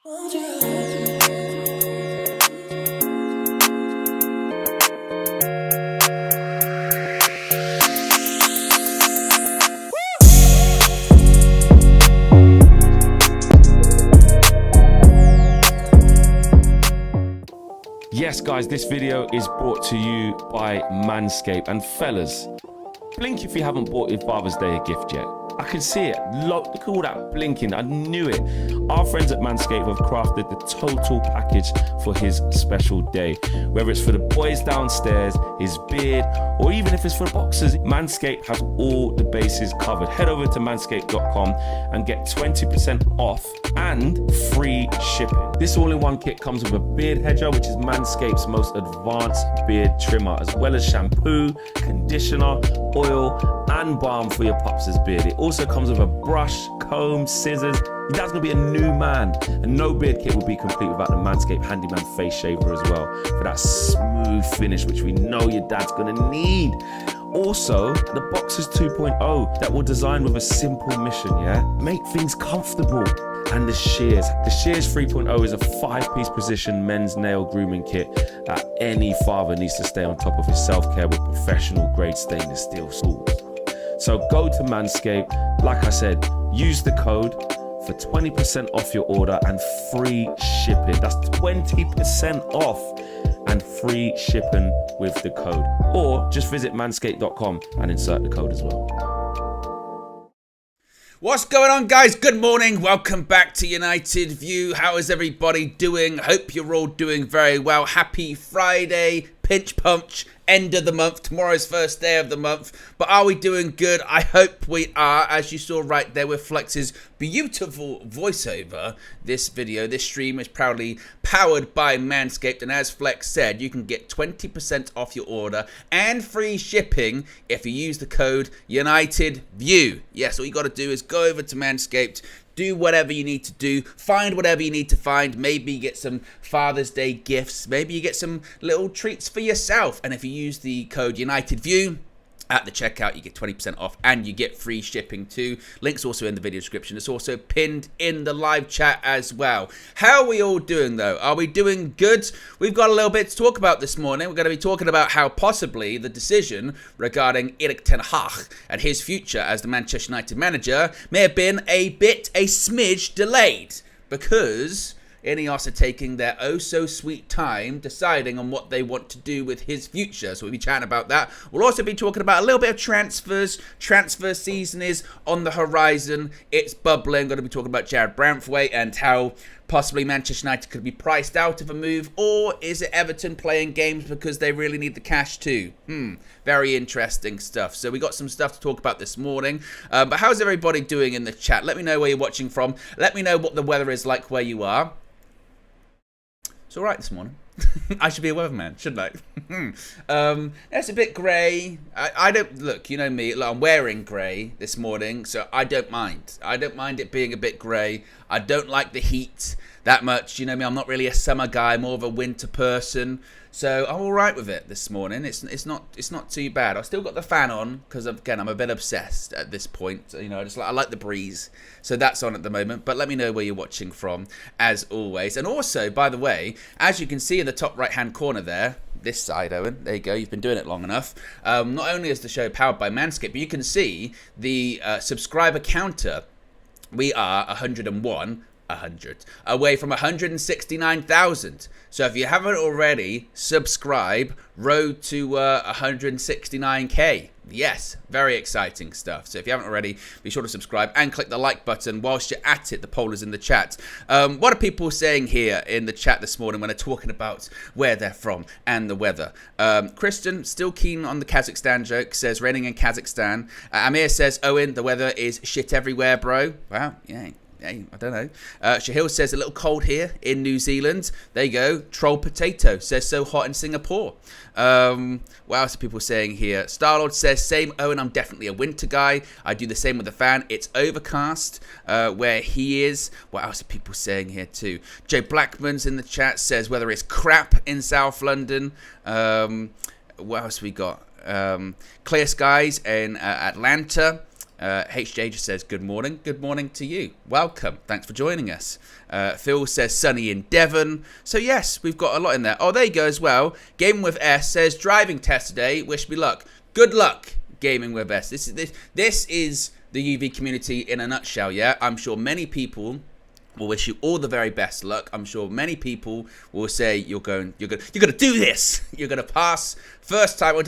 Yes, guys, this video is brought to you by Manscaped. And fellas, blink if you haven't bought your Father's Day a gift yet. I can see it. Look at all that blinking. I knew it. Our friends at Manscaped have crafted the total package for his special day. Whether it's for the boys downstairs, his beard, or even if it's for boxers, Manscaped has all the bases covered. Head over to manscaped.com and get 20% off and free shipping. This all-in-one kit comes with a beard hedger, which is Manscaped's most advanced beard trimmer, as well as shampoo, conditioner, oil, and balm for your pups' beard. It also comes with a brush, comb, scissors. Your dad's gonna be a new man, and no beard kit will be complete without the Manscaped Handyman face shaver as well, for that smooth finish which we know your dad's gonna need. Also, the Boxers 2.0 that were designed with a simple mission, make things comfortable. And the Shears 3.0 is a 5-piece precision men's nail grooming kit that any father needs to stay on top of his self-care with professional grade stainless steel tools. So go to Manscaped, like I said, use the code for 20% off your order and free shipping. That's 20% off and free shipping with the code. Or just visit manscaped.com and insert the code as well. What's going on, guys? Good morning. Welcome back to United View. How is everybody doing? Hope you're all doing very well. Happy Friday, pinch punch, end of the month. Tomorrow's first day of the month. But are we doing good? I hope we are. As you saw right there with Flex's beautiful voiceover, this stream is proudly powered by Manscaped. And as Flex said, you can get 20% off your order and free shipping if you use the code UnitedView. Yes, all you got to do is go over to Manscaped, do whatever you need to do, find whatever you need to find. Maybe you get some Father's Day gifts. Maybe you get some little treats for yourself. And if you use the code UnitedView at the checkout, you get 20% off and you get free shipping too. Link's also in the video description. It's also pinned in the live chat as well. How are we all doing though? Are we doing good? We've got a little bit to talk about this morning. We're going to be talking about how possibly the decision regarding Erik ten Hag and his future as the Manchester United manager may have been a smidge delayed, because Ineos are taking their oh-so-sweet time deciding on what they want to do with his future. So we'll be chatting about that. We'll also be talking about a little bit of transfers. Transfer season is on the horizon. It's bubbling. Going to be talking about Jared Branthwaite and how possibly Manchester United could be priced out of a move. Or is it Everton playing games because they really need the cash too? Very interesting stuff. So we got some stuff to talk about this morning. But how's everybody doing in the chat? Let me know where you're watching from. Let me know what the weather is like where you are. It's all right this morning. I should be a weatherman, shouldn't I? It's a bit grey. I don't, look, you know me, look, I'm wearing grey this morning, so I don't mind. I don't mind it being a bit grey. I don't like the heat that much. You know me, I'm not really a summer guy, more of a winter person. So I'm all right with it this morning. It's not too bad. I've still got the fan on because, again, I'm a bit obsessed at this point. You know, I like the breeze. So that's on at the moment. But let me know where you're watching from, as always. And also, by the way, as you can see in the top right-hand corner there, this side, Owen, there you go. You've been doing it long enough. Not only is the show powered by Manscaped, but you can see the subscriber counter. We are 100 away from 169,000. So if you haven't already, subscribe. Road to 169k. Yes, very exciting stuff. So if you haven't already, be sure to subscribe and click the like button. Whilst you're at it, the poll is in the chat. What are people saying here in the chat this morning when they're talking about where they're from and the weather? Kristen, still keen on the Kazakhstan joke, says raining in Kazakhstan. Amir says, Owen, the weather is shit everywhere, bro. Wow, yeah. I don't know. Shahil says a little cold here in New Zealand. There you go. Troll Potato says so hot in Singapore. What else are people saying here? Starlord says same Owen, I'm definitely a winter guy. I do the same with the fan. It's overcast where he is. What else are people saying here too? Joe Blackman's in the chat, says weather is crap in South London. What else we got? Clear skies in Atlanta. HJ just says, good morning. Good morning to you. Welcome. Thanks for joining us. Phil says, sunny in Devon. So, yes, we've got a lot in there. Oh, there you go as well. Gaming with S says, driving test today. Wish me luck. Good luck, Gaming with S. This is the UV community in a nutshell, yeah? I'm sure many people will wish you all the very best luck. I'm sure many people will say you're going to do this. You're going to pass first time. Wait,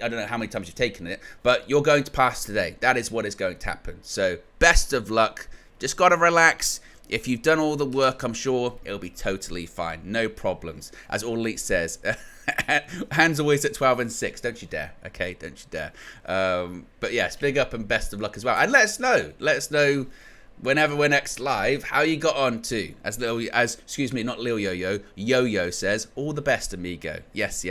I don't know how many times you've taken it, but you're going to pass today. That is what is going to happen. So best of luck. Just got to relax. If you've done all the work, I'm sure it'll be totally fine. No problems. As All Elite says, hands always at 12 and 6. Don't you dare. Okay, don't you dare. But yes, big up and best of luck as well. And let us know. Let us know whenever we're next live, how you got on too. Not Lil Yo-Yo says, all the best, amigo. Yes.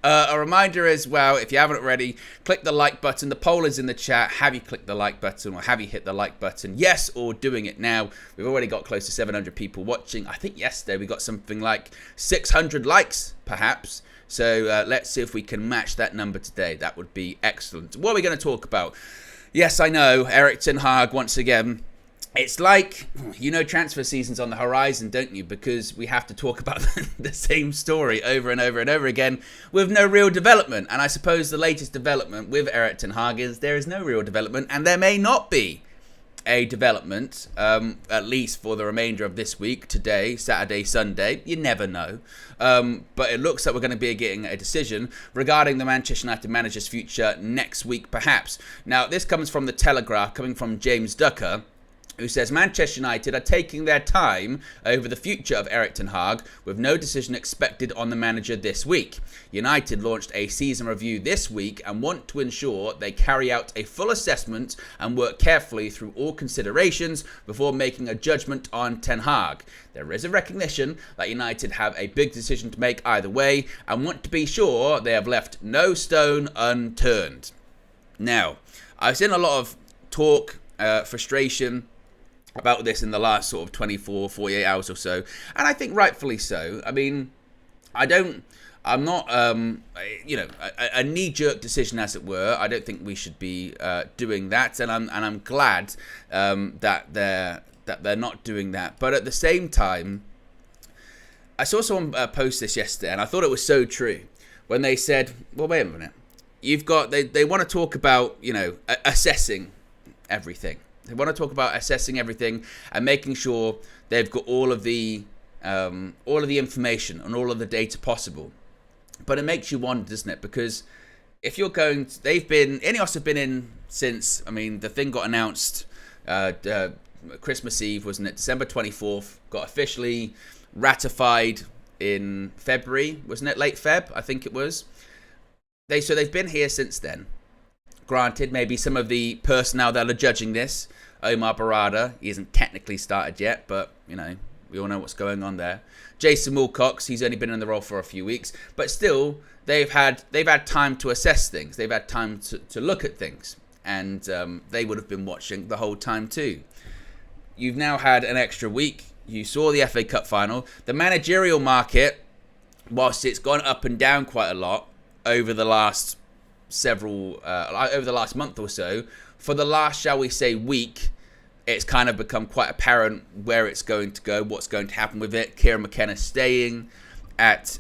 A reminder as well, if you haven't already, click the like button. The poll is in the chat. Have you clicked the like button or have you hit the like button? Yes, or doing it now. We've already got close to 700 people watching. I think yesterday we got something like 600 likes, perhaps. So let's see if we can match that number today. That would be excellent. What are we going to talk about? Yes, I know, Erik ten Hag once again. It's like, transfer season's on the horizon, don't you? Because we have to talk about the same story over and over and over again with no real development. And I suppose the latest development with Erik ten Hag is there is no real development, and there may not be a development, at least for the remainder of this week, today, Saturday, Sunday. You never know. But it looks like we're going to be getting a decision regarding the Manchester United manager's future next week, perhaps. Now, this comes from The Telegraph, coming from James Ducker, who says Manchester United are taking their time over the future of Erik ten Hag, with no decision expected on the manager this week. United launched a season review this week and want to ensure they carry out a full assessment and work carefully through all considerations before making a judgment on ten Hag. There is a recognition that United have a big decision to make either way and want to be sure they have left no stone unturned. Now, I've seen a lot of talk, frustration about this in the last sort of 24, 48 hours or so. And I think rightfully so. I mean, I'm not, a knee-jerk decision, as it were. I don't think we should be doing that. And I'm glad that they're not doing that. But at the same time, I saw someone post this yesterday, and I thought it was so true when they said, well, wait a minute. They want to talk about, assessing everything. They want to talk about assessing everything and making sure they've got all of the information and all of the data possible. But it makes you wonder, doesn't it? Because if you're Ineos have been in since, the thing got announced Christmas Eve, wasn't it? December 24th, got officially ratified in February, wasn't it? Late Feb, I think it was. So they've been here since then. Granted, maybe some of the personnel that are judging this, Omar Barada, he hasn't technically started yet, but, we all know what's going on there. Jason Wilcox, he's only been in the role for a few weeks, but still, they've had time to assess things. They've had time to look at things, and they would have been watching the whole time too. You've now had an extra week. You saw the FA Cup final. The managerial market, whilst it's gone up and down quite a lot over the last over the last month or so, for the last, shall we say, week, it's kind of become quite apparent where it's going to go, what's going to happen with it. Kieran McKenna staying at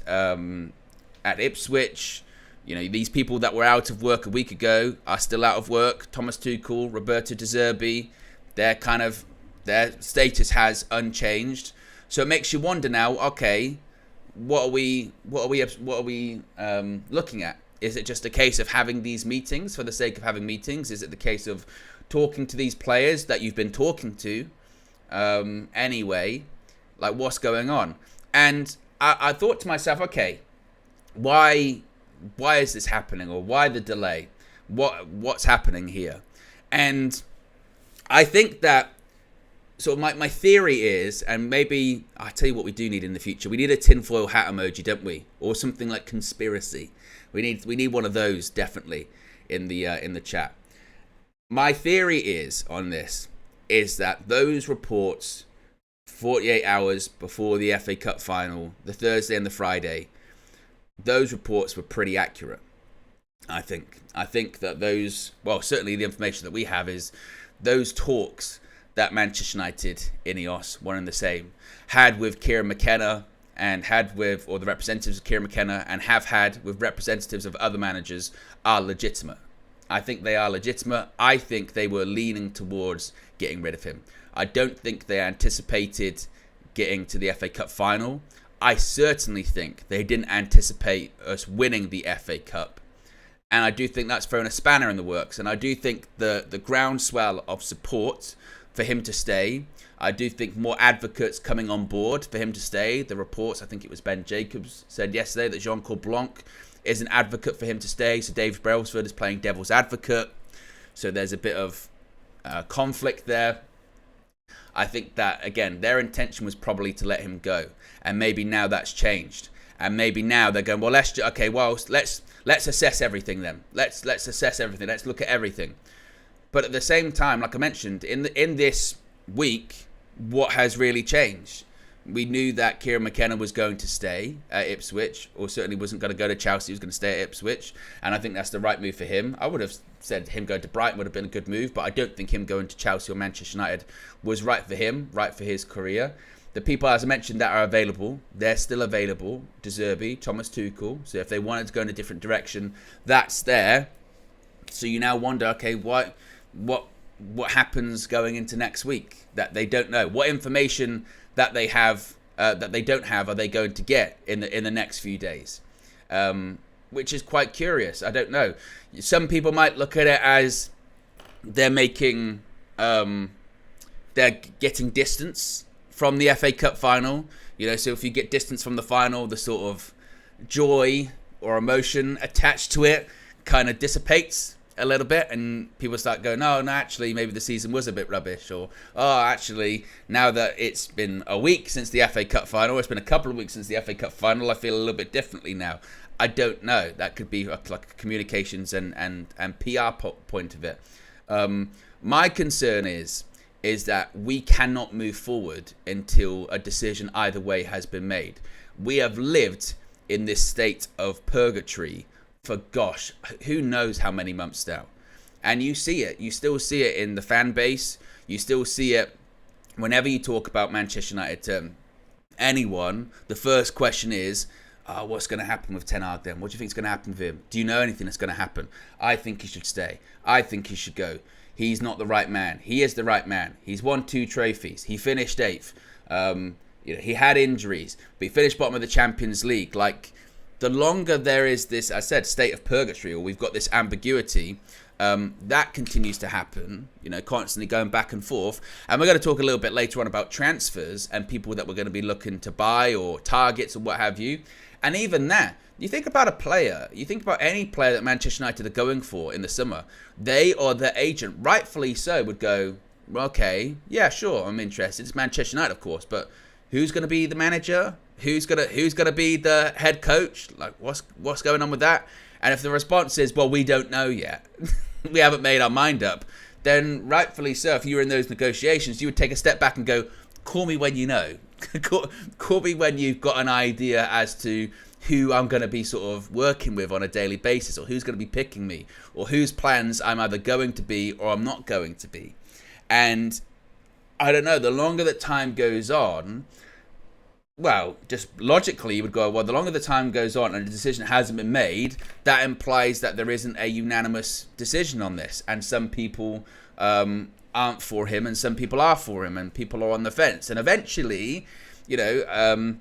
Ipswich. These people that were out of work a week ago are still out of work. Thomas Tuchel, Roberto De Zerbi, their status has unchanged. So it makes you wonder now. Okay, what are we looking at? Is it just a case of having these meetings for the sake of having meetings? Is it the case of talking to these players that you've been talking to anyway? Like, what's going on? And I thought to myself, okay, why is this happening? Or why the delay? What's happening here? And I think that sort of my theory is, and maybe I'll tell you what we do need in the future. We need a tinfoil hat emoji, don't we? Or something like conspiracy. We need one of those definitely in the chat. My theory is on this is that those reports 48 hours before the FA Cup final, the Thursday and the Friday, those reports were pretty accurate. I think that those, well, certainly the information that we have is those talks that Manchester United, Ineos, one and the same, had with Kieran McKenna and had with, or the representatives of Kieran McKenna and have had with representatives of other managers are legitimate. I think they are legitimate. I think they were leaning towards getting rid of him. I don't think they anticipated getting to the FA Cup final. I certainly think they didn't anticipate us winning the FA Cup. And I do think that's thrown a spanner in the works. And I do think the groundswell of support for him to stay, I do think more advocates coming on board for him to stay. The reports, I think it was Ben Jacobs, said yesterday that Jean-Claude Blanc is an advocate for him to stay. So Dave Brailsford is playing devil's advocate. So there's a bit of conflict there. I think that, again, their intention was probably to let him go. And maybe now that's changed. And maybe now they're going, well, let's assess everything then. Let's assess everything. Let's look at everything. But at the same time, like I mentioned, in this week, what has really changed? We knew that Kieran McKenna was going to stay at Ipswich, or certainly wasn't going to go to Chelsea. He was going to stay at Ipswich, and I think that's the right move for him. I would have said him going to Brighton would have been a good move, but I don't think him going to Chelsea or Manchester United was right for him, right for his career. The people, as I mentioned, that are available, they're still available. De Zerbi, Thomas Tuchel. So if they wanted to go in a different direction, that's there. So you now wonder, okay, what happens going into next week that they don't know? What information that they have that they don't have are they going to get in the next few days? Which is quite curious. I don't know. Some people might look at it as they're making they're getting distance from the FA Cup final. So if you get distance from the final, the sort of joy or emotion attached to it kind of dissipates a little bit, and people start going, no, actually, maybe the season was a bit rubbish, or, oh, actually, now that it's been a week since the FA Cup final, it's been a couple of weeks since the FA Cup final, I feel a little bit differently now. I don't know. That could be like a communications and PR point of it. My concern is that we cannot move forward until a decision either way has been made. We have lived in this state of purgatory for, gosh, who knows how many months now. And you see it. You still see it in the fan base. You still see it whenever you talk about Manchester United. Anyone, the first question is, what's going to happen with Ten Hag then? What do you think is going to happen with him? Do you know anything that's going to happen? I think he should stay. I think he should go. He's not the right man. He is the right man. He's won 2 trophies. He finished 8th. He had injuries, but he finished bottom of the Champions League. Like, the longer there is this, I said, state of purgatory, or we've got this ambiguity, that continues to happen, constantly going back and forth. And we're going to talk a little bit later on about transfers and people that we're going to be looking to buy or targets or what have you. And even that, you think about a player, you think about any player that Manchester United are going for in the summer, they or their agent, rightfully so, would go, okay, yeah, sure, I'm interested. It's Manchester United, of course, but who's going to be the manager? Who's gonna be the head coach? Like, what's going on with that? And if the response is, well, we don't know yet, we haven't made our mind up, then rightfully so, if you were in those negotiations, you would take a step back and go, call me when you know. Call me when you've got an idea as to who I'm going to be sort of working with on a daily basis, or who's going to be picking me, or whose plans I'm either going to be or I'm not going to be. And I don't know, the longer that time goes on, well, just logically, you would go, well, the longer the time goes on and a decision hasn't been made, that implies that there isn't a unanimous decision on this. And some people aren't for him and some people are for him and people are on the fence. And eventually, Ineos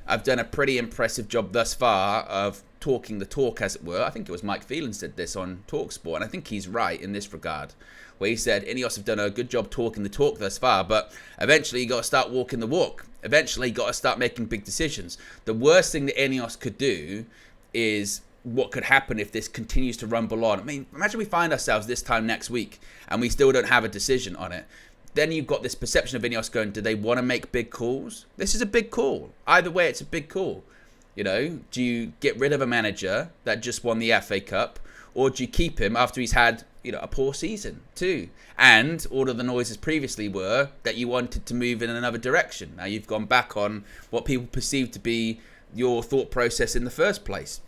have done a pretty impressive job thus far of talking the talk, as it were. I think it was Mike Phelan said this on TalkSport, and I think he's right in this regard, where he said Ineos have done a good job talking the talk thus far, but eventually you got to start walking the walk. Eventually you got to start making big decisions. The worst thing that Ineos could do is what could happen if this continues to rumble on. I mean, imagine we find ourselves this time next week and we still don't have a decision on it. Then you've got this perception of Ineos going, do they want to make big calls? This is a big call. Either way, it's a big call. Do you get rid of a manager that just won the FA Cup, or do you keep him after he's had a poor season too? And all of the noises previously were that you wanted to move in another direction. Now you've gone back on what people perceive to be your thought process in the first place.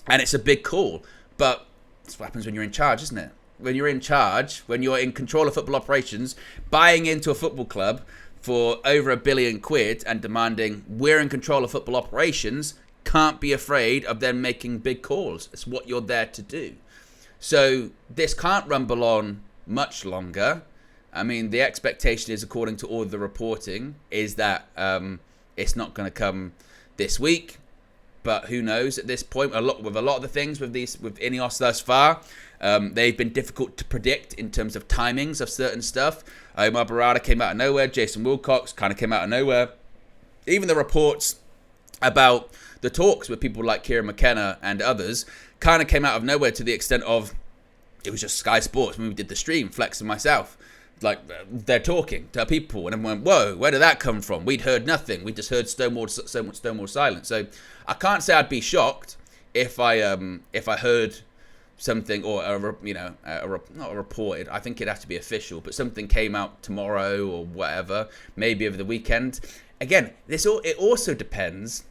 And it's a big call. But that's what happens when you're in charge, isn't it? When you're in charge, when you're in control of football operations, buying into a football club for over £1 billion and demanding we're in control of football operations, can't be afraid of them making big calls. It's what you're there to do. So this can't rumble on much longer. I mean, the expectation is, according to all the reporting, is that it's not going to come this week. But who knows at this point? With a lot of the things with Ineos thus far, they've been difficult to predict in terms of timings of certain stuff. Omar Barada came out of nowhere. Jason Wilcox kind of came out of nowhere. Even the reports about the talks with people like Kieran McKenna and others kind of came out of nowhere, to the extent of it was just Sky Sports when we did the stream, Flex and myself. Like, they're talking to people, and everyone went, whoa, where did that come from? We'd heard nothing. We just heard Stonewall silence. So I can't say I'd be shocked if I heard something, or not a reported. I think it'd have to be official, but something came out tomorrow or whatever, maybe over the weekend. Again, it also depends,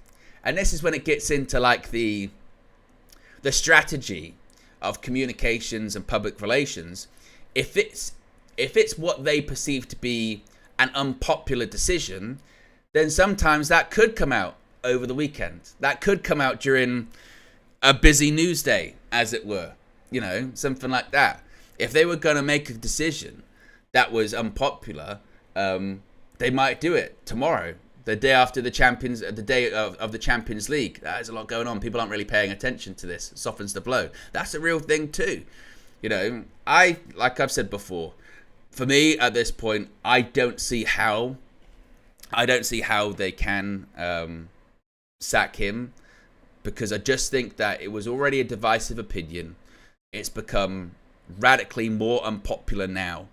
and this is when it gets into like the strategy of communications and public relations. If it's what they perceive to be an unpopular decision, then sometimes that could come out over the weekend. That could come out during a busy news day, as it were. Something like that. If they were going to make a decision that was unpopular, they might do it tomorrow, the day after the day of the Champions League. There's a lot going on. People aren't really paying attention to this. It softens the blow. That's a real thing too. Like I've said before, for me at this point, I don't see how they can sack him, because I just think that it was already a divisive opinion. It's become radically more unpopular now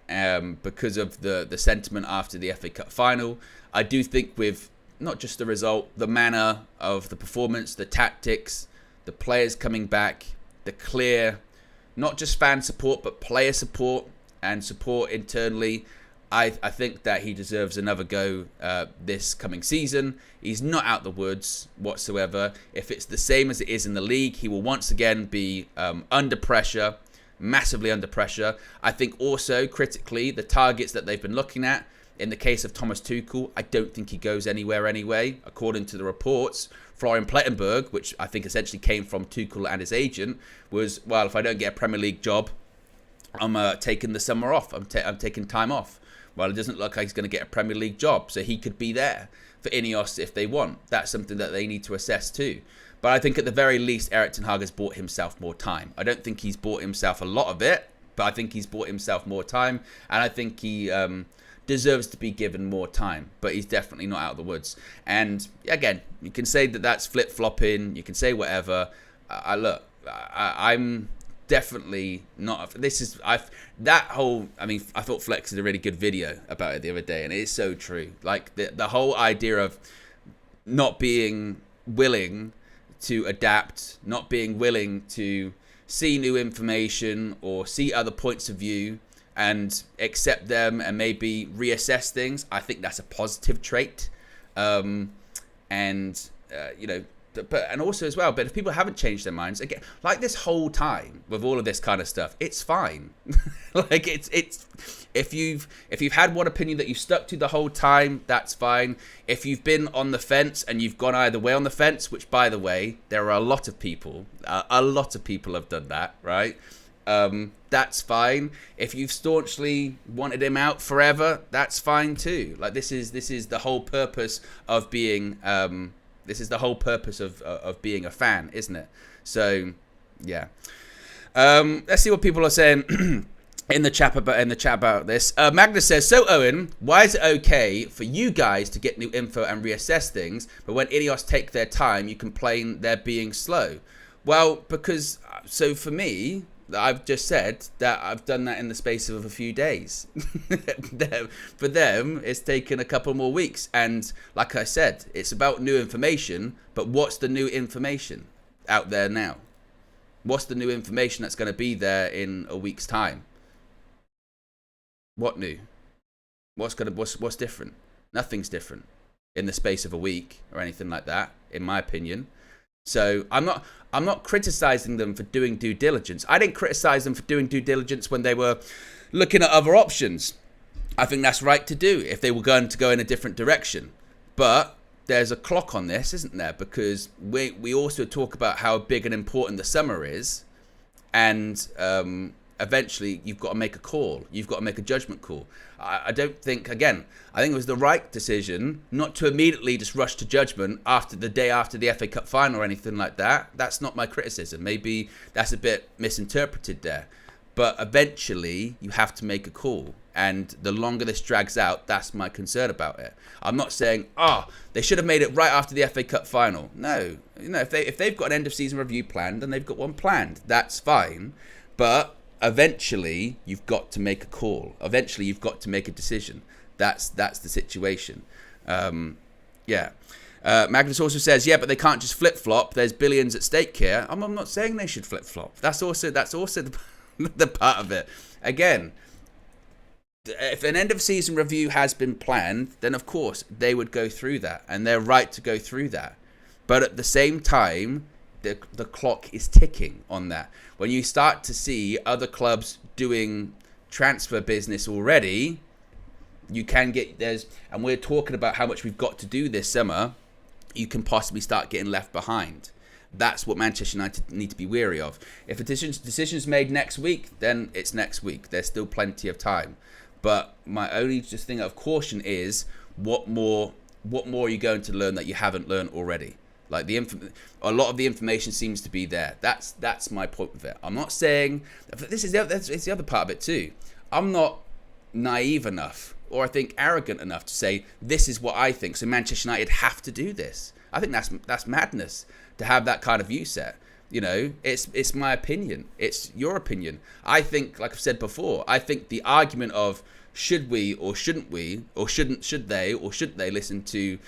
because of the sentiment after the FA Cup final. I do think with not just the result, the manner of the performance, the tactics, the players coming back, the clear, not just fan support, but player support and support internally, I think that he deserves another go this coming season. He's not out the woods whatsoever. If it's the same as it is in the league, he will once again be under pressure, massively under pressure. I think also, critically, the targets that they've been looking at, in the case of Thomas Tuchel, I don't think he goes anywhere anyway. According to the reports, Florian Plettenberg, which I think essentially came from Tuchel and his agent, was, well, if I don't get a Premier League job, I'm taking the summer off. I'm taking time off. Well, it doesn't look like he's going to get a Premier League job, so he could be there for Ineos if they want. That's something that they need to assess too. But I think at the very least, Erik ten Hag has bought himself more time. I don't think he's bought himself a lot of it, but I think he's bought himself more time, and I think he deserves to be given more time. But he's definitely not out of the woods. And again, you can say that that's flip-flopping. You can say whatever. I'm definitely not. I thought Flex did a really good video about it the other day, and it is so true. Like the whole idea of not being willing to adapt, not being willing to see new information or see other points of view and accept them and maybe reassess things. I think that's a positive trait. But also as well, but if people haven't changed their minds, again, like this whole time with all of this kind of stuff, it's fine. Like it's if you've had one opinion that you've stuck to the whole time, that's fine. If you've been on the fence and you've gone either way on the fence, which by the way, there are a lot of people have done that, right? That's fine. If you've staunchly wanted him out forever, that's fine too. Like this is the whole purpose of being of being a fan, isn't it? So, yeah. Let's see what people are saying in the chat about this. Magnus says, so Owen, why is it okay for you guys to get new info and reassess things, but when Ineos take their time, you complain they're being slow? Well, because, so for me, I've just said that I've done that in the space of a few days. For them, it's taken a couple more weeks. And like I said, it's about new information. But what's the new information out there now? What's the new information that's going to be there in a week's time? What new? What's different? Nothing's different in the space of a week or anything like that, in my opinion. So I'm not criticizing them for doing due diligence. I didn't criticize them for doing due diligence when they were looking at other options. I think that's right to do if they were going to go in a different direction. But there's a clock on this, isn't there? Because we also talk about how big and important the summer is, and eventually you've got to make a call. You've got to make a judgment call. I don't think, again, I think it was the right decision not to immediately just rush to judgment after the day after the FA Cup final or anything like that. That's not my criticism. Maybe that's a bit misinterpreted there. But eventually you have to make a call. And the longer this drags out, that's my concern about it. I'm not saying, they should have made it right after the FA Cup final. No, if they've got an end of season review planned, then they've got one planned. That's fine. But eventually you've got to make a call. Eventually you've got to make a decision. That's the situation. Magnus also says, but they can't just flip-flop. There's billions at stake here. I'm not saying they should flip-flop. That's also the part of it. Again, if an end of season review has been planned, then of course they would go through that, and they're right to go through that. But at the same time, the clock is ticking on that. When you start to see other clubs doing transfer business already, you can get and we're talking about how much we've got to do this summer, you can possibly start getting left behind. That's what Manchester United need to be wary of. If a decision's made next week, then it's next week. There's still plenty of time. But my only just thing of caution is, what more are you going to learn that you haven't learned already? Like a lot of the information seems to be there. That's my point with it. I'm not saying it's the other part of it too. I'm not naive enough, or I think arrogant enough to say this is what I think, so Manchester United have to do this. I think that's madness to have that kind of view set. It's my opinion. It's your opinion. I think, like I've said before, I think the argument of should we or shouldn't we, or should they listen to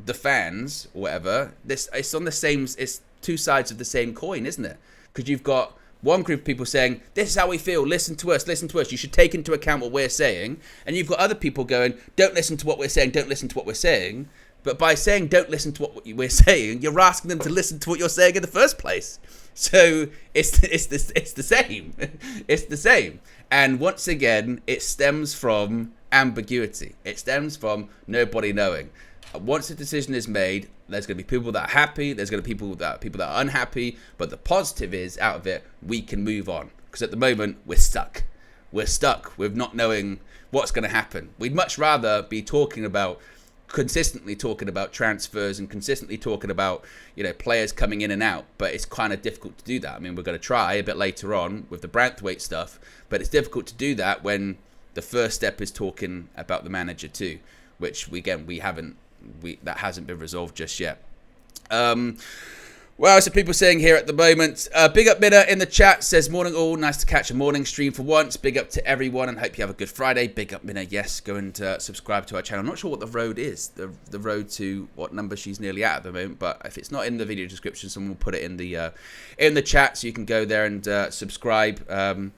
the fans or whatever, it's on the same, it's two sides of the same coin, isn't it? Because you've got one group of people saying, this is how we feel, listen to us, you should take into account what we're saying. And you've got other people going, don't listen to what we're saying. But by saying don't listen to what we're saying, you're asking them to listen to what you're saying in the first place. So it's the same. It's the same. And once again, it stems from ambiguity. It stems from nobody knowing. Once a decision is made, there's going to be people that are happy, there's going to be people that are unhappy, but the positive is, out of it, we can move on. Because at the moment, we're stuck. We're stuck with not knowing what's going to happen. We'd much rather be consistently talking about transfers and consistently talking about, players coming in and out, but it's kind of difficult to do that. I mean, we're going to try a bit later on with the Branthwaite stuff, but it's difficult to do that when the first step is talking about the manager too, which that hasn't been resolved just yet. Well, so people saying here at the moment, big up Minna in the chat, says, morning all, nice to catch a morning stream for once. Big up to everyone and hope you have a good Friday. Big up Minna, yes, go and subscribe to our channel. I'm not sure what the road is, the road to what number she's nearly at the moment, but if it's not in the video description, someone will put it in the chat, so you can go there and subscribe and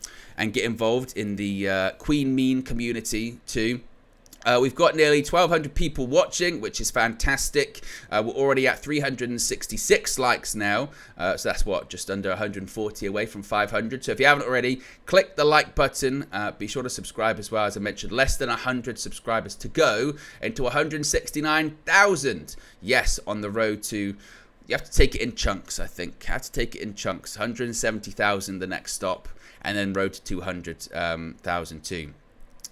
get involved in the Queen Mean community too. We've got nearly 1,200 people watching, which is fantastic. We're already at 366 likes now. So that's just under 140 away from 500. So if you haven't already, click the like button. Be sure to subscribe as well. As I mentioned, less than 100 subscribers to go into 169,000. Yes, on the road to... You have to take it in chunks, I think. You have to take it in chunks. 170,000 the next stop, and then road to 200,000 too.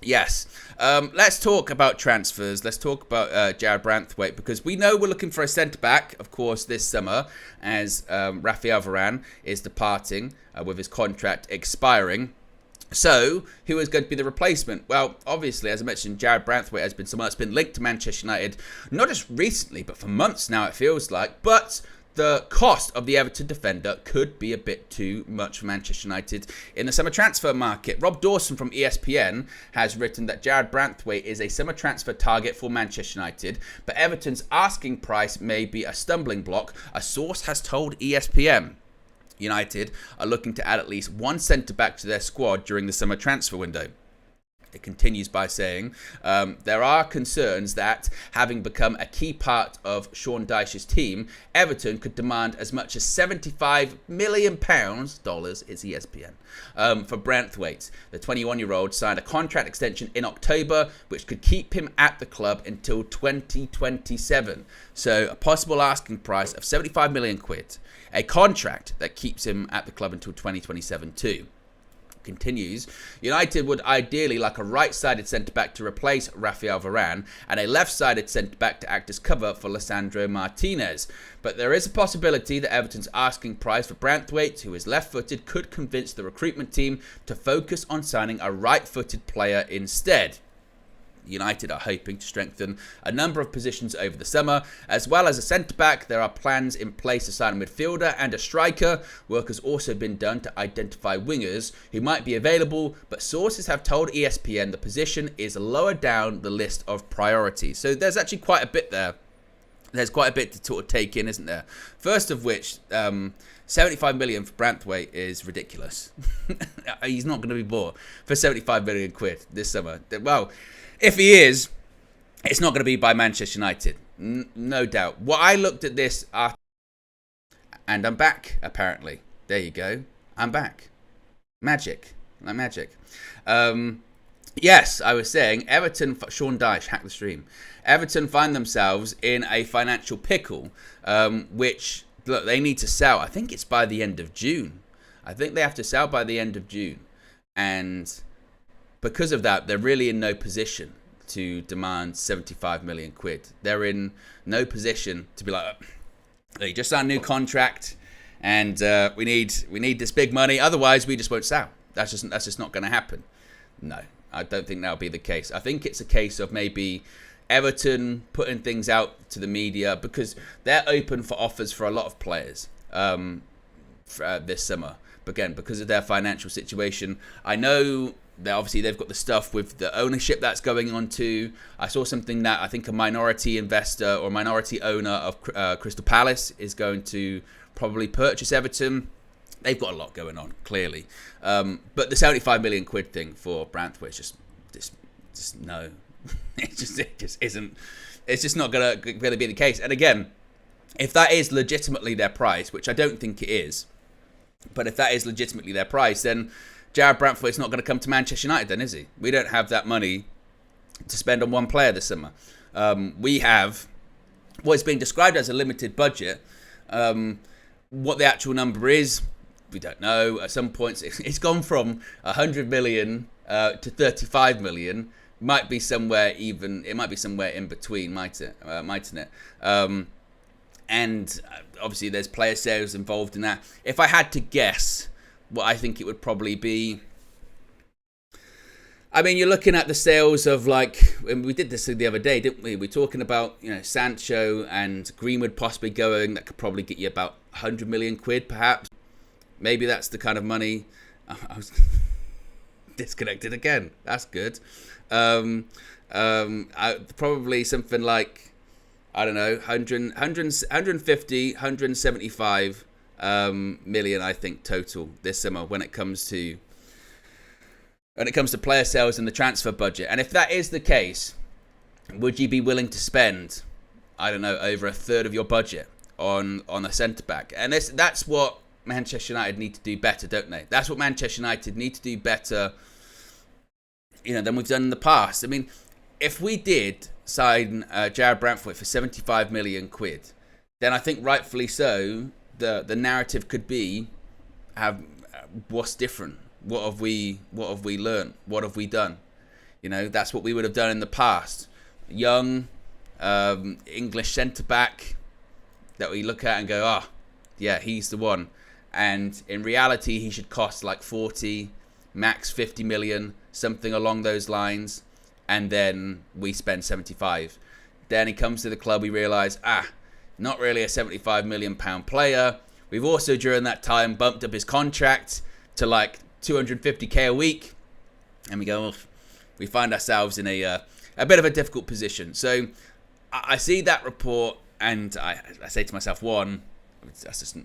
Yes, let's talk about transfers. Let's talk about Jared Branthwaite, because we know we're looking for a centre-back, of course, this summer, as Raphael Varane is departing with his contract expiring. So, who is going to be the replacement? Well, obviously, as I mentioned, Jared Branthwaite has been someone that's been linked to Manchester United, not just recently, but for months now, it feels like. But the cost of the Everton defender could be a bit too much for Manchester United in the summer transfer market. Rob Dawson from ESPN has written that Jared Branthwaite is a summer transfer target for Manchester United, but Everton's asking price may be a stumbling block, a source has told ESPN. United are looking to add at least one centre-back to their squad during the summer transfer window. It continues by saying, there are concerns that, having become a key part of Sean Dyche's team, Everton could demand as much as £75 million, dollars, it's ESPN, for Branthwaite. The 21-year-old signed a contract extension in October, which could keep him at the club until 2027. So a possible asking price of 75 million quid, a contract that keeps him at the club until 2027 too. Continues, United would ideally like a right-sided centre-back to replace Rafael Varane and a left-sided centre-back to act as cover for Lisandro Martinez. But there is a possibility that Everton's asking price for Branthwaite, who is left-footed, could convince the recruitment team to focus on signing a right-footed player instead. United are hoping to strengthen a number of positions over the summer. As well as a centre-back, there are plans in place to sign a midfielder and a striker. Work has also been done to identify wingers who might be available, but sources have told ESPN the position is lower down the list of priorities. So there's actually quite a bit there. There's quite a bit to sort of take in, isn't there? First of which, 75 million for Branthwaite is ridiculous. He's not going to be bought for 75 million quid this summer. Well, if he is, it's not going to be by Manchester United. No doubt. What I looked at this after, and I'm back, apparently. There you go. I'm back. Magic. Like magic. Yes, I was saying, Everton, Sean Dyche, hack the stream. Everton find themselves in a financial pickle, which, look, they need to sell. I think it's by the end of June. I think they have to sell by the end of June. And because of that, they're really in no position to demand 75 million quid. They're in no position to be like, oh, you just signed a new contract, and we need this big money. Otherwise, we just won't sell. That's just not going to happen. No, I don't think that'll be the case. I think it's a case of maybe Everton putting things out to the media, because they're open for offers for a lot of players this summer. But again, because of their financial situation, I know obviously they've got the stuff with the ownership that's going on too. I saw something that I think a minority investor or minority owner of Crystal Palace is going to probably purchase Everton. They've got a lot going on, clearly. But the 75 million quid thing for Branthwaite is just no. it just isn't. It's just not gonna be the case. And again, if that is legitimately their price, which I don't think it is, but if that is legitimately their price, then Jared Branthwaite's not going to come to Manchester United then, is he? We don't have that money to spend on one player this summer. We have what is being described as a limited budget. What the actual number is, we don't know. At some points, it's gone from 100 million to 35 million. It might be somewhere in between, mightn't it? And obviously there's player sales involved in that. If I had to guess what I think it would probably be, I mean, you're looking at the sales of, like, and we did this the other day, didn't we? We're talking about, Sancho and Greenwood possibly going. That could probably get you about 100 million quid, perhaps. Maybe that's the kind of money. I was disconnected again. That's good. Probably something like, I don't know, 150, 175 million, I think, total this summer when it comes to player sales and the transfer budget. And if that is the case, would you be willing to spend, I don't know, over a third of your budget on a centre back? And that's what Manchester United need to do better, don't they? That's what Manchester United need to do better, than we've done in the past. I mean, if we did sign Jared Branthwaite for 75 million quid, then I think rightfully so, the narrative could be, what's different? What have we learned? What have we done? That's what we would have done in the past. Young English centre back that we look at and go, yeah, he's the one. And in reality, he should cost like 40, max 50 million, something along those lines. And then we spend 75. Then he comes to the club, we realise, not really a 75 million pound player. We've also, during that time, bumped up his contract to like 250k a week. And we go, we find ourselves in a bit of a difficult position. So I see that report and I say to myself, one, that's just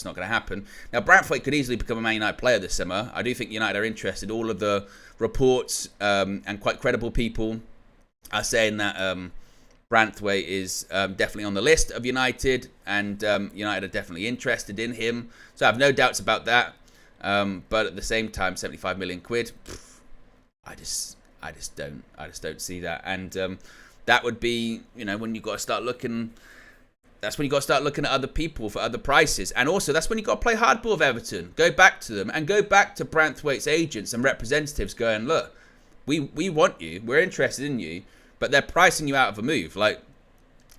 not going to happen. Now, Branthwaite could easily become a Man United player this summer. I do think United are interested. All of the reports and quite credible people are saying that Branthwaite is definitely on the list of United, and United are definitely interested in him. So I have no doubts about that. But at the same time, 75 million quid, I just don't see that. And that would be, when you've got to start looking. That's when you got to start looking at other people for other prices. And also, that's when you got to play hardball with Everton. Go back to them and go back to Branthwaite's agents and representatives going, look, we want you. We're interested in you. But they're pricing you out of a move. Like,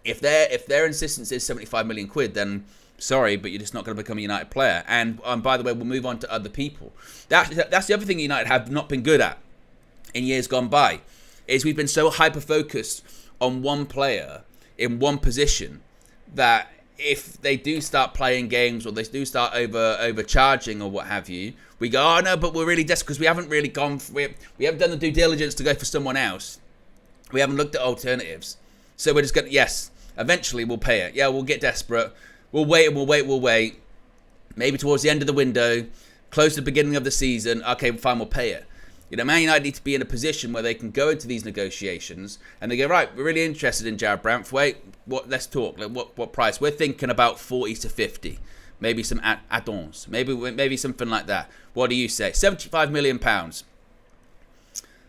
if their insistence is 75 million quid, then sorry, but you're just not going to become a United player. And by the way, we'll move on to other people. That's the other thing United have not been good at in years gone by, is we've been so hyper-focused on one player in one position that if they do start playing games or they do start overcharging or what have you, we go, oh no, but we're really desperate because we haven't really gone, we haven't done the due diligence to go for someone else. We haven't looked at alternatives. So we're just going to, yes, eventually we'll pay it. Yeah, we'll get desperate. We'll wait and we'll wait. Maybe towards the end of the window, close to the beginning of the season, okay, fine, we'll pay it. Man United need to be in a position where they can go into these negotiations and they go, right, we're really interested in Jared Branthwaite. Let's talk. Like, what price? We're thinking about 40 to 50. Maybe some add-ons. Maybe something like that. What do you say? £75 million.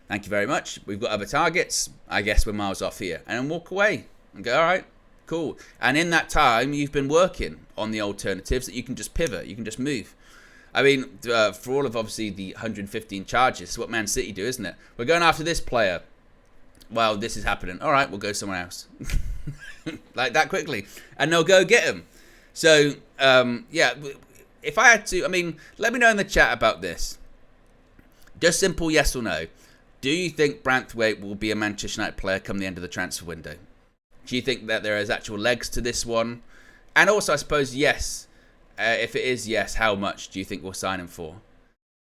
Thank you very much. We've got other targets. I guess we're miles off here. And then walk away and go, all right, cool. And in that time, you've been working on the alternatives that you can just pivot. You can just move. I mean, for all of, obviously, the 115 charges, it's what Man City do, isn't it? We're going after this player. Well, this is happening. All right, we'll go somewhere else. Like that quickly. And they'll go get him. So, yeah, if I had to, let me know in the chat about this. Just simple yes or no. Do you think Branthwaite will be a Manchester United player come the end of the transfer window? Do you think that there is actual legs to this one? And also, I suppose, yes. If it is yes, how much do you think we'll sign him for?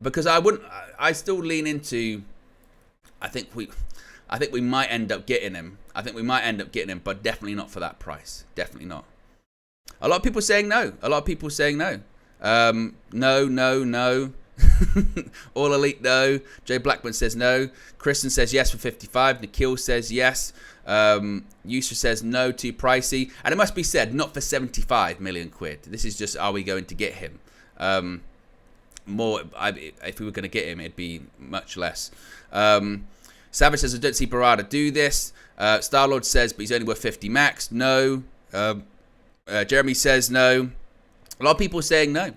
Because I still lean into, I think we might end up getting him. But definitely not for that price. Definitely not. A lot of people saying no. No. All Elite, no. Jay Blackman says no. Kristen says yes for 55. Nikhil says yes. Yusuf says no, too pricey. And it must be said, not for 75 million quid. This is just, are we going to get him? If we were going to get him, it'd be much less. Savage says, I don't see Barada do this. Starlord says, but he's only worth 50 max. No. Jeremy says no. A lot of people saying no.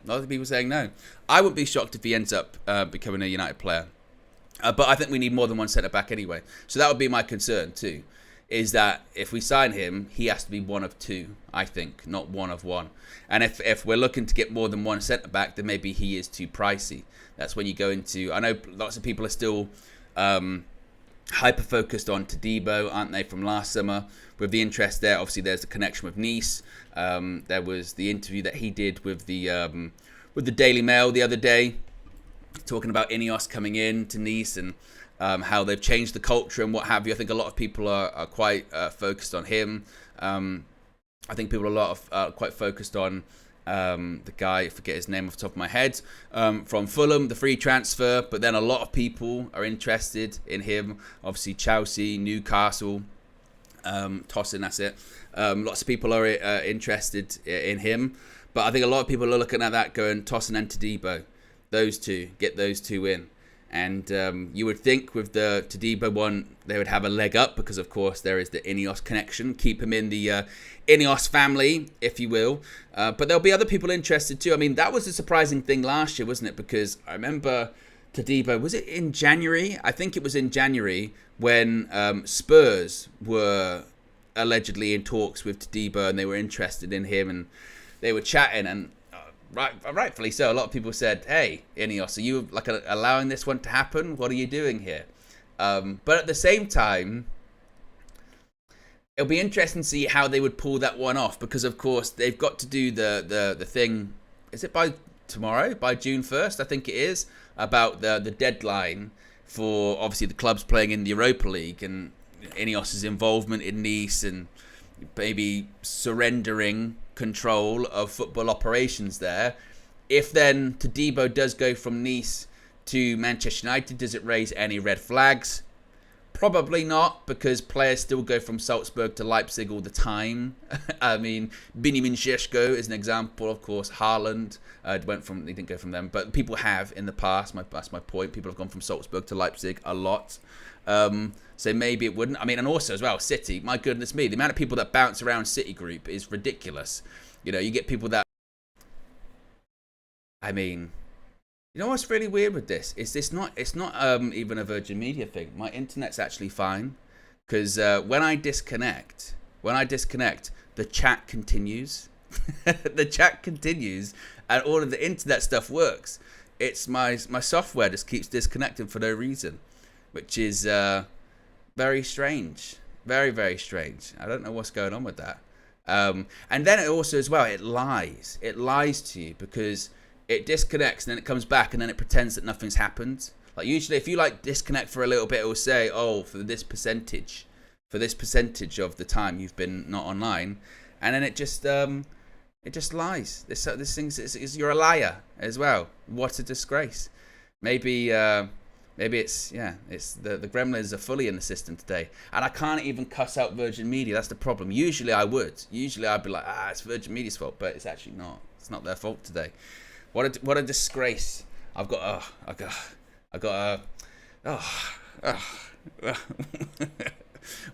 I wouldn't be shocked if he ends up becoming a United player. But I think we need more than one centre-back anyway. So that would be my concern too, is that if we sign him, he has to be one of two, I think, not one of one. And if we're looking to get more than one centre-back, then maybe he is too pricey. That's when you go into... I know lots of people are still hyper-focused on Todibo, aren't they, from last summer? With the interest there, obviously there's the connection with Nice. There was the interview that he did with the Daily Mail the other day, talking about Ineos coming in to Nice and how they've changed the culture and what have you. I think a lot of people are quite focused on him. I think people are quite focused on the guy, I forget his name off the top of my head, from Fulham, the free transfer. But then a lot of people are interested in him. Obviously Chelsea, Newcastle, Tosin, that's it. Lots of people are interested in him. But I think a lot of people are looking at that going, Tosin and Todibo. Those two, get those two in. And you would think with the Todibo one, they would have a leg up because, of course, there is the Ineos connection. Keep him in the Ineos family, if you will. But there'll be other people interested too. I mean, that was a surprising thing last year, wasn't it? Because I remember Todibo, was it in January? I think it was in January when Spurs were allegedly in talks with Todibo and they were interested in him and they were chatting and rightfully so. A lot of people said, hey, Ineos, are you allowing this one to happen? What are you doing here? But at the same time, it'll be interesting to see how they would pull that one off because, of course, they've got to do the thing. Is it by tomorrow? By June 1st, I think it is, about the deadline for, obviously, the clubs playing in the Europa League and Ineos' involvement in Nice and maybe surrendering control of football operations there. If then Todibo does go from Nice to Manchester United, does it raise any red flags? Probably not, because players still go from Salzburg to Leipzig all the time. I mean, Benjamin Šeško is an example, of course. Haaland he didn't go from them, but people have in the past. That's my point. People have gone from Salzburg to Leipzig a lot. So maybe it wouldn't. I mean, and also as well, City. My goodness me, the amount of people that bounce around City Group is ridiculous. You know, you get people that. I mean, you know what's really weird with this? It's not even a Virgin Media thing. My internet's actually fine, because when I disconnect, the chat continues. The chat continues, and all of the internet stuff works. It's my software just keeps disconnecting for no reason, which is very strange. Very, very strange. I don't know what's going on with that. And then it also as well, it lies. It lies to you, because it disconnects and then it comes back and then it pretends that nothing's happened. Like usually if you like disconnect for a little bit, it will say, oh, for this percentage of the time you've been not online. And then it just lies. This thing's you're a liar as well. What a disgrace. Maybe it's the gremlins are fully in the system today. And I can't even cuss out Virgin Media. That's the problem. Usually I would. Usually I'd be like, it's Virgin Media's fault, but it's actually not. It's not their fault today. What a disgrace. Well,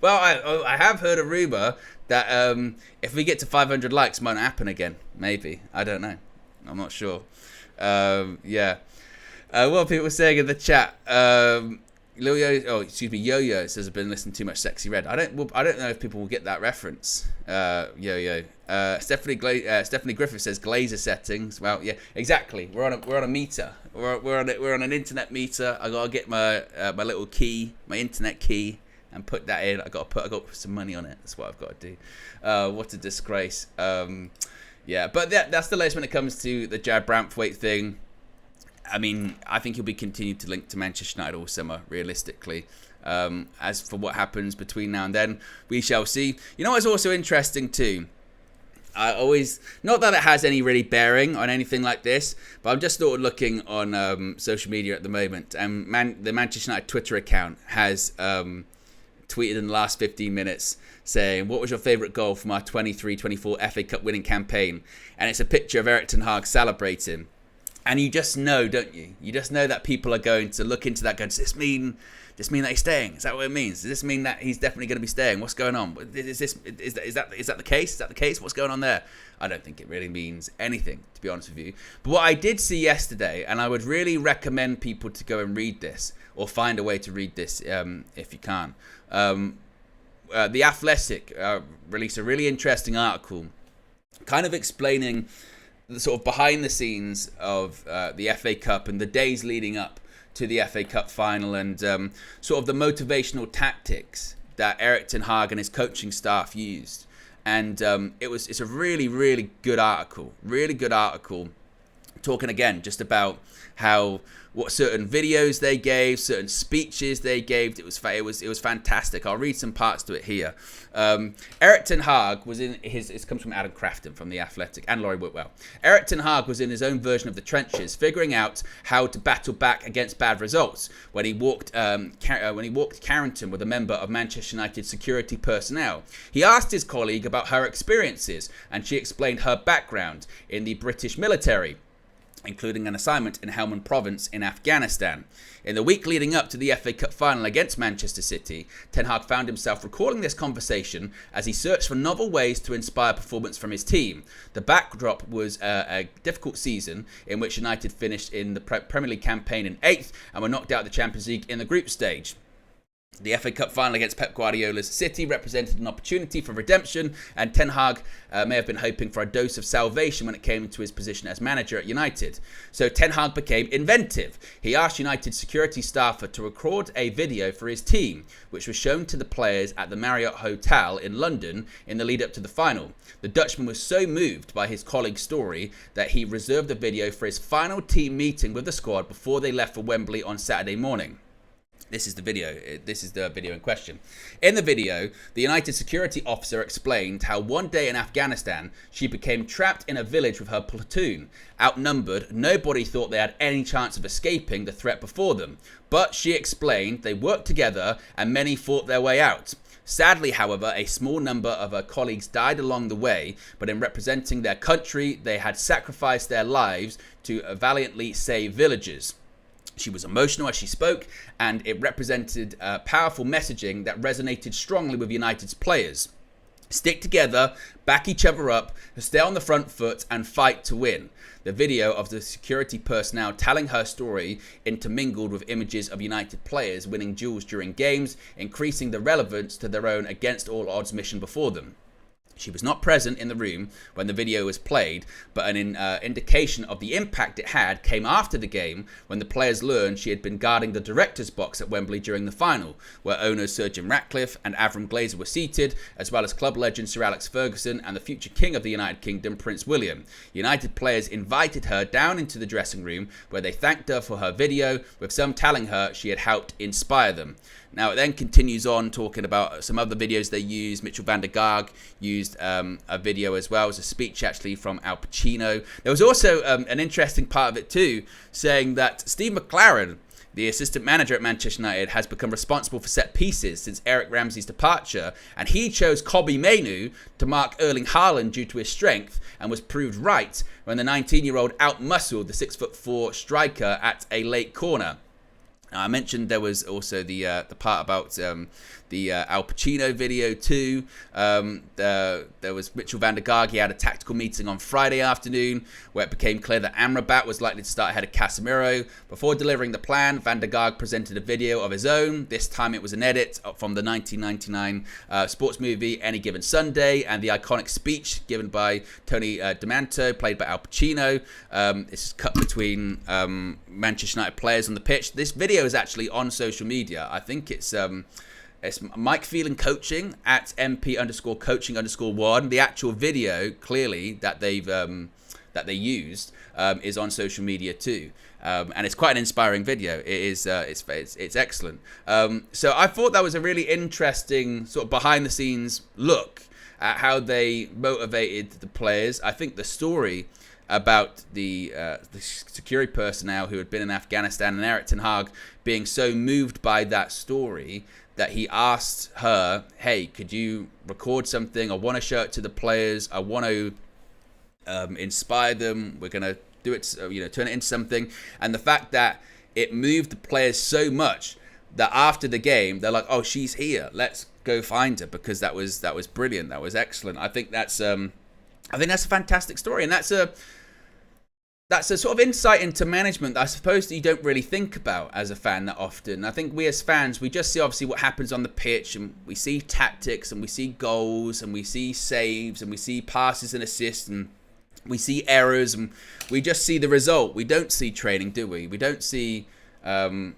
I have heard a rumor that if we get to 500 likes, it might happen again. Maybe. I don't know. I'm not sure. Yeah. What are people saying in the chat? Yo-Yo says I've been listening to too much Sexy Red. I don't know if people will get that reference. Yo-Yo. Stephanie Griffith says Glazer settings. Well, yeah, exactly. We're on a meter. We're on an internet meter. I gotta get my little key, my internet key, and put that in. I got to put some money on it. That's what I've got to do. What a disgrace. Yeah, but that's the latest when it comes to the Jad Branthwaite thing. I mean, I think he'll be continued to link to Manchester United all summer, realistically. As for what happens between now and then, we shall see. You know what's also interesting too? Not that it has any really bearing on anything like this, but I'm just sort of looking on social media at the moment. And the Manchester United Twitter account has tweeted in the last 15 minutes saying, what was your favourite goal from our 23-24 FA Cup winning campaign? And it's a picture of Erik ten Hag celebrating. And you just know, don't you? You just know that people are going to look into that going, does this mean that he's staying? Is that what it means? Does this mean that he's definitely going to be staying? What's going on? Is that the case? Is that the case? What's going on there? I don't think it really means anything, to be honest with you. But what I did see yesterday, and I would really recommend people to go and read this, or find a way to read this if you can. The Athletic released a really interesting article kind of explaining the sort of behind the scenes of the FA Cup and the days leading up to the FA Cup final, and sort of the motivational tactics that Erik ten Hag and his coaching staff used. And it's a really, really good article. Really good article. Talking again just about what certain videos they gave, certain speeches they gave. It was fantastic. I'll read some parts to it here. Erik ten Hag was in it comes from Adam Crafton from The Athletic and Laurie Whitwell. Erik ten Hag was in his own version of the trenches, figuring out how to battle back against bad results when he walked Carrington with a member of Manchester United security personnel. He asked his colleague about her experiences, and she explained her background in the British military, including an assignment in Helmand Province in Afghanistan. In the week leading up to the FA Cup final against Manchester City, Ten Hag found himself recalling this conversation as he searched for novel ways to inspire performance from his team. The backdrop was a difficult season in which United finished in the Premier League campaign in 8th and were knocked out of the Champions League in the group stage. The FA Cup final against Pep Guardiola's City represented an opportunity for redemption, and Ten Hag may have been hoping for a dose of salvation when it came to his position as manager at United. So Ten Hag became inventive. He asked United security staffer to record a video for his team, which was shown to the players at the Marriott Hotel in London in the lead up to the final. The Dutchman was so moved by his colleague's story that he reserved the video for his final team meeting with the squad before they left for Wembley on Saturday morning. This is the video. This is the video in question. In the video, the United security officer explained how one day in Afghanistan, she became trapped in a village with her platoon. Outnumbered, nobody thought they had any chance of escaping the threat before them. But she explained they worked together and many fought their way out. Sadly, however, a small number of her colleagues died along the way, but in representing their country, they had sacrificed their lives to valiantly save villages. She was emotional as she spoke, and it represented powerful messaging that resonated strongly with United's players. Stick together, back each other up, stay on the front foot, and fight to win. The video of the security personnel telling her story intermingled with images of United players winning duels during games, increasing the relevance to their own against-all-odds mission before them. She was not present in the room when the video was played, but an indication of the impact it had came after the game when the players learned she had been guarding the director's box at Wembley during the final, where owners Sir Jim Ratcliffe and Avram Glazer were seated, as well as club legend Sir Alex Ferguson and the future King of the United Kingdom, Prince William. United players invited her down into the dressing room, where they thanked her for her video, with some telling her she had helped inspire them. Now, it then continues on talking about some other videos they used. Mitchell van der Gaag used a video as well. It was a speech, actually, from Al Pacino. There was also an interesting part of it, too, saying that Steve McLaren, the assistant manager at Manchester United, has become responsible for set pieces since Eric Ramsey's departure, and he chose Kobbie Mainoo to mark Erling Haaland due to his strength, and was proved right when the 19-year-old outmuscled the 6'4" striker at a late corner. I mentioned there was also the part about the Al Pacino video too. There was Mitchell van der Gaag. He had a tactical meeting on Friday afternoon where it became clear that Amrabat was likely to start ahead of Casemiro. Before delivering the plan, van der Gaag presented a video of his own. This time it was an edit from the 1999 sports movie Any Given Sunday, and the iconic speech given by Tony D'Amanto, played by Al Pacino. It's cut between Manchester United players on the pitch. This video is actually on social media. I think it's Mike Phelan Coaching at MP_coaching_1. The actual video, clearly, that they used is on social media too, and it's quite an inspiring video. It is it's excellent. So I thought that was a really interesting sort of behind the scenes look at how they motivated the players. I think the story about the security personnel who had been in Afghanistan and Eric Ten Hag being so moved by that story that he asked her, hey, could you record something? I want to show it to the players. I want to inspire them. We're going to do it, turn it into something. And the fact that it moved the players so much that after the game, they're like, oh, she's here. Let's go find her, because that was brilliant. That was excellent. I think that's a fantastic story. And that's a sort of insight into management that I suppose that you don't really think about as a fan that often. I think we as fans, we just see obviously what happens on the pitch, and we see tactics, and we see goals, and we see saves, and we see passes and assists, and we see errors, and we just see the result. We don't see training, do we? We don't see the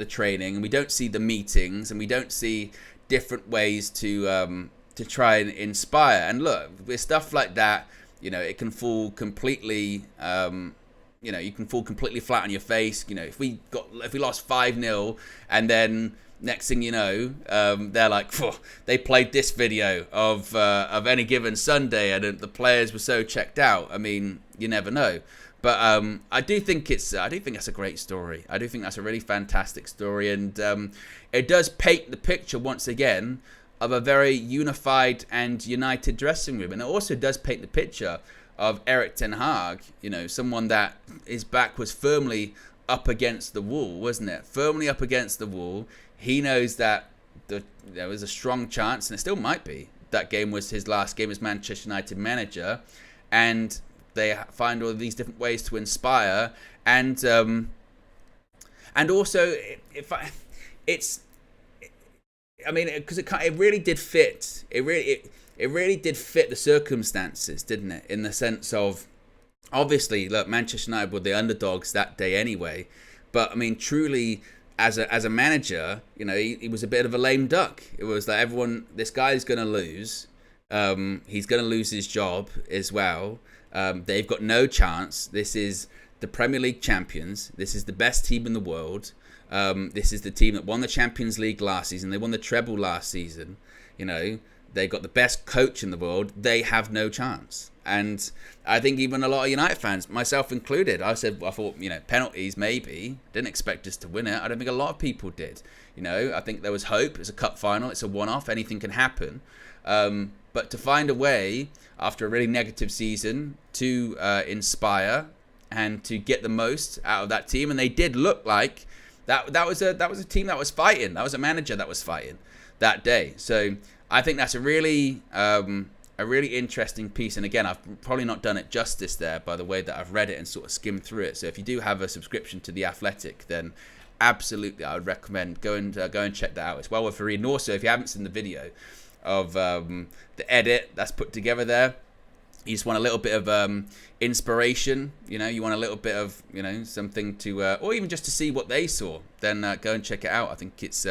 training, and we don't see the meetings, and we don't see different ways to try and inspire. And look, with stuff like that, it can fall completely, you can fall completely flat on your face. If we lost 5-0 and then next thing you know, they're like, they played this video of Any Given Sunday and the players were so checked out. I mean, you never know. But I do think that's a great story. I do think that's a really fantastic story. And it does paint the picture once again of a very unified and united dressing room. And it also does paint the picture of Eric Ten Hag, someone that his back was firmly up against the wall, wasn't it? Firmly up against the wall. He knows that there was a strong chance, and it still might be, that game was his last game as Manchester United manager. And they find all of these different ways to inspire. And also, because it really did fit. It really did fit the circumstances, didn't it? In the sense of, obviously, look, Manchester United were the underdogs that day anyway. But I mean, truly, as a manager, he was a bit of a lame duck. It was like this guy's going to lose. He's going to lose his job as well. They've got no chance. This is the Premier League champions. This is the best team in the world. This is the team that won the Champions League last season. They won the treble last season. You know, they got the best coach in the world. They have no chance. And I think even a lot of United fans, myself included, I thought, you know, penalties maybe. Didn't expect us to win it. I don't think a lot of people did. You know, I think there was hope. It's a cup final. It's a one-off. Anything can happen. But to find a way after a really negative season to inspire and to get the most out of that team, and they did look like that was a team that was fighting. That was a manager that was fighting that day. So I think that's a really interesting piece. And again, I've probably not done it justice there by the way that I've read it and sort of skimmed through it. So if you do have a subscription to The Athletic, then absolutely I would recommend go and check that out. It's well worth a read. And also, if you haven't seen the video of the edit that's put together there, you just want a little bit of inspiration, you know, you want a little bit of, you know, something to, or even just to see what they saw, then go and check it out. I think it's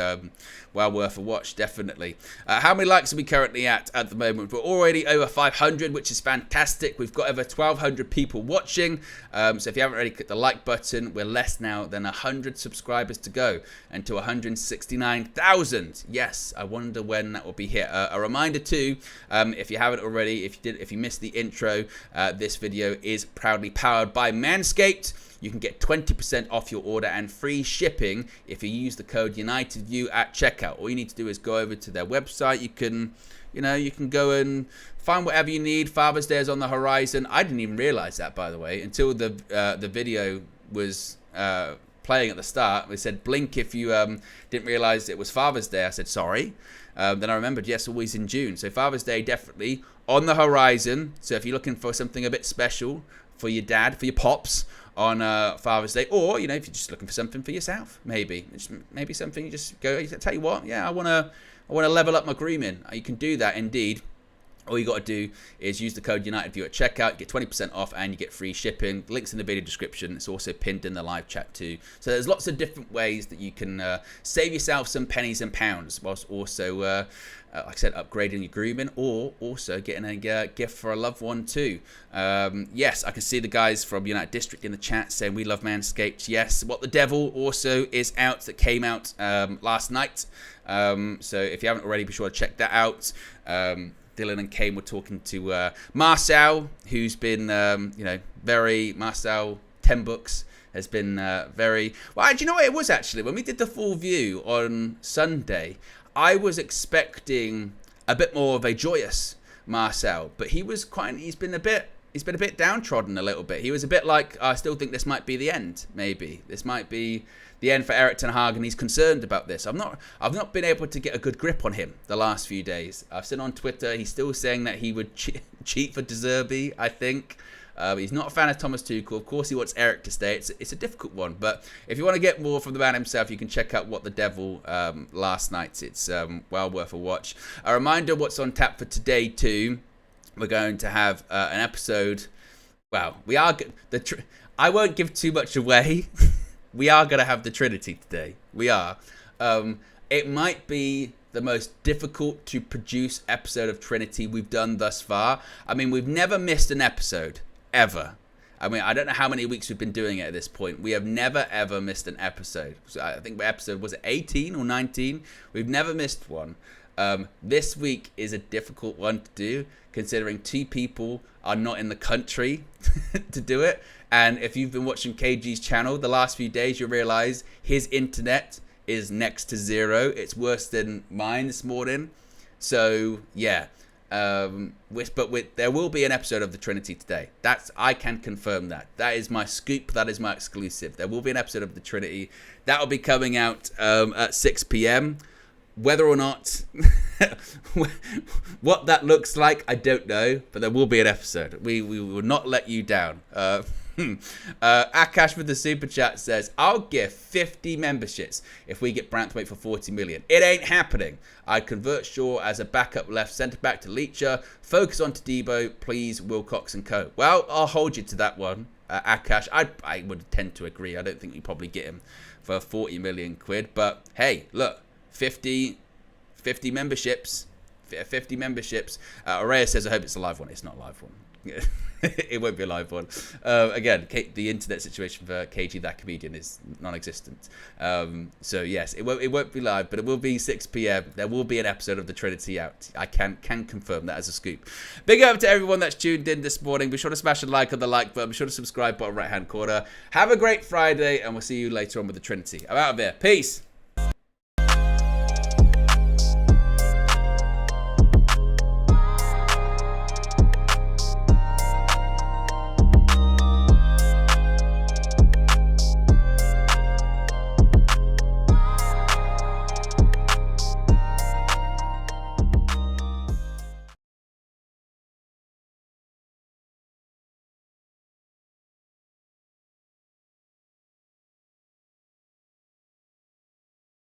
well worth a watch, definitely. How many likes are we currently at the moment? We're already over 500, which is fantastic. We've got over 1,200 people watching. So if you haven't already clicked the like button, we're less now than 100 subscribers to go, and to 169,000. Yes, I wonder when that will be hit. A reminder too, if you haven't already, if you missed the intro, this video is proudly powered by Manscaped. You can get 20% off your order and free shipping if you use the code UnitedView at checkout. All you need to do is go over to their website. You can go and find whatever you need. Father's Day is on the horizon. I didn't even realize that, by the way, until the video was playing at the start. They said blink if you didn't realize it was Father's Day. I said sorry. Then I remembered, yes, always in June. So Father's Day definitely on the horizon. So if you're looking for something a bit special for your dad, for your pops on Father's Day, or, you know, if you're just looking for something for yourself, maybe something you just go, tell you what, yeah, I want to level up my grooming. You can do that indeed. All you got to do is use the code UnitedView at checkout, get 20% off, and you get free shipping. Links in the video description. It's also pinned in the live chat too. So there's lots of different ways that you can save yourself some pennies and pounds, whilst also, like I said, upgrading your grooming, or also getting a gift for a loved one too. Yes, I can see the guys from United District in the chat saying we love Manscaped. Yes, What the Devil also is out, that came out last night. So if you haven't already, be sure to check that out. Dylan and Kane were talking to Marcel, who's been, Marcel 10 books has been very... Well, do you know what it was, actually? When we did the full view on Sunday, I was expecting a bit more of a joyous Marcel, but he's been a bit downtrodden a little bit. He was a bit like, I still think this might be the end, maybe. This might be the end for Erik ten Hag, and he's concerned about this. I've not been able to get a good grip on him the last few days. I've seen on Twitter he's still saying that he would cheat for De Zerbi, I think. He's not a fan of Thomas Tuchel. Of course, he wants Erik to stay. It's a difficult one. But if you want to get more from the man himself, you can check out What the Devil last night. It's well worth a watch. A reminder what's on tap for today too. We're going to have an episode. Well, we are I won't give too much away. We are going to have the Trinity today. We are. It might be the most difficult to produce episode of Trinity we've done thus far. I mean, we've never missed an episode, ever. I mean, I don't know how many weeks we've been doing it at this point. We have never, ever missed an episode. So I think was it 18 or 19? We've never missed one. This week is a difficult one to do, considering two people are not in the country to do it. And if you've been watching KG's channel the last few days, you'll realize his internet is next to zero. It's worse than mine this morning. So yeah, there will be an episode of the Trinity today. I can confirm that. That is my scoop. That is my exclusive. There will be an episode of the Trinity that will be coming out at 6 p.m. Whether or not what that looks like, I don't know, but there will be an episode. We will not let you down. Akash with the super chat says, I'll give 50 memberships if we get Branthwaite for 40 million. It ain't happening. I'd convert Shaw as a backup left centre back to Leacher. Focus on Tadibo, please, Wilcox and co. Well, I'll hold you to that one, Akash. I would tend to agree. I don't think you probably get him for 40 million quid. But hey, look, 50 memberships. 50 memberships. Aurea says, I hope it's a live one. It's not a live one. It won't be a live one. Again, the internet situation for KG That Comedian is non-existent. So yes, it won't be live, but it will be 6 p.m. There will be an episode of the Trinity out. I can confirm that as a scoop. Big up to everyone that's tuned in this morning. Be sure to smash a like on the like button. Be sure to subscribe bottom right hand corner. Have a great Friday, and we'll see you later on with the Trinity. I'm out of here. Peace.